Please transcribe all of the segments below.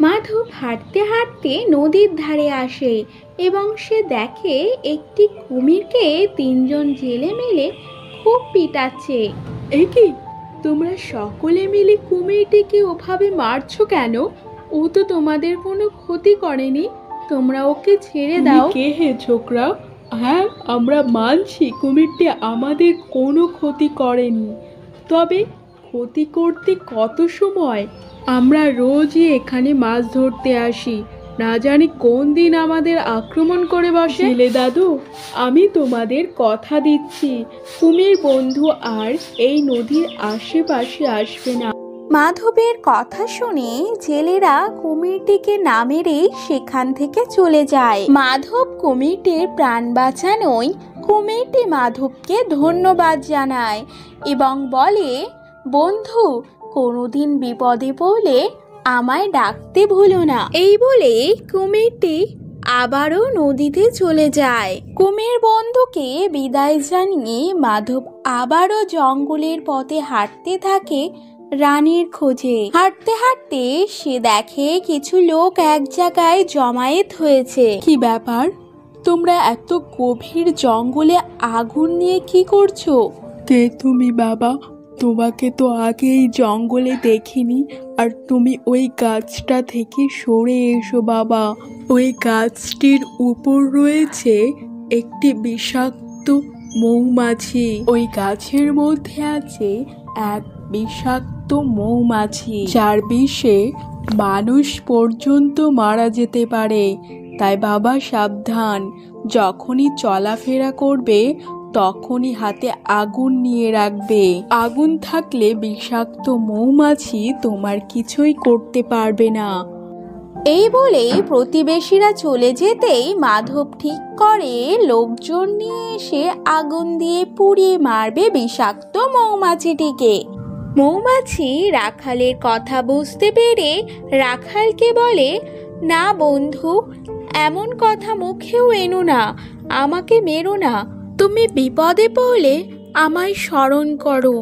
মাধব হাঁটতে হাঁটতে নদীর ধারে আসে এবং সে দেখে একটি কুমিরকে তিনজন জেলে মিলে খুব পিটাচ্ছে। এ কি, তোমরা সকলে মিলে কুমিরটিকে ওভাবে মারছো কেন? ও তো তোমাদের কোনো ক্ষতি করেনি, তোমরা ওকে ছেড়ে দাও। কে হে ছোকরা? হ্যাঁ, আমরা মানছি কুমিরটি আমাদের কোনো ক্ষতি করেনি, তবে ক্ষতি করতে কত সময়? আমরা রোজই এখানে মাছ ধরতে আসি, না জানি কোন দিন আমাদের আক্রমণ করে বসে। জেলে দাদু, আমি তোমাদের কথা দিচ্ছি কুমির বন্ধু আর এই নদীর আশেপাশে আসবে না। মাধবের কথা শুনে জেলেরা কুমিরটিকে না মেরে সেখান থেকে চলে যায়। মাধব কুমিরটির প্রাণ বাঁচানোয় কুমিরটি মাধবকে ধন্যবাদ জানায় এবং বলে, বন্ধু, কোনোদিন বিপদে পড়লে আমায় ডাকতে ভুলো না। এই বলে কুমিরটি আবারও নদীতে চলে যায়। কুমির বন্ধুকে বিদায় জানিয়ে মাধব আবারও জঙ্গলের পথে হাঁটতে থাকে রানীর খোঁজে। হাঁটতে হাঁটতে সে দেখে কিছু লোক এক জায়গায় জমায়েত হয়েছে। কি ব্যাপার, তোমরা এত গভীর জঙ্গলে আগুন নিয়ে কি করছো? কে তুমি বাবা? তোমাকে তো আগে এই জঙ্গলে দেখিনি, আর তুমি ওই গাছটা থেকে সরে এসো বাবা। ওই গাছটির উপর রয়েছে একটি বিষাক্ত মৌমাছি। ওই গাছের মধ্যে আছে এক বিষাক্ত মৌমাছি, যার বিষে মানুষ পর্যন্ত মারা যেতে পারে। তাই বাবা সাবধান, যখনই চলাফেরা করবে তখনই হাতে আগুন নিয়ে রাখবে। আগুন থাকলে বিষাক্ত মৌমাছি তোমার কিছুই করতে পারবে না। এই বলে প্রতিবেশীরা চলে যেতেই মাধব ঠিক করে লোকজন নিয়ে এসে আগুন দিয়ে পুড়িয়ে মারবে বিষাক্ত মৌমাছিটিকে। মৌমাছি রাখালের কথা বুঝতে পেরে রাখালকে বলে, না বন্ধু, এমন কথা মুখেও এনো না, আমাকে মেরো না। তুমি বিপদে পড়লে আমায় স্মরণ করো,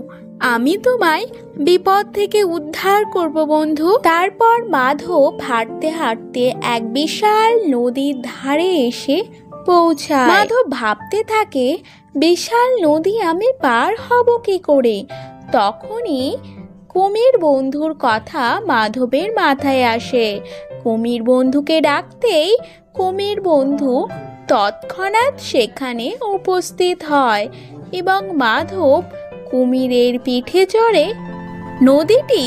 আমি তোমায় বিপদ থেকে উদ্ধার করব বন্ধু। তারপর মাধব হাঁটতে হাঁটতে এক বিশাল নদীর ধারে এসে পৌঁছায়। মাধব ভাবতে থাকে, বিশাল নদী আমি পার হব কি করে? তখনই কুমির বন্ধুর কথা মাধবের মাথায় আসে। কুমির বন্ধুকে ডাকতেই কুমির বন্ধু তৎক্ষণাৎ সেখানে উপস্থিত হয় এবং মাধব কুমিরের পিঠে চড়ে নদীটি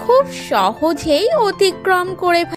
খুব সহজেই অতিক্রম করে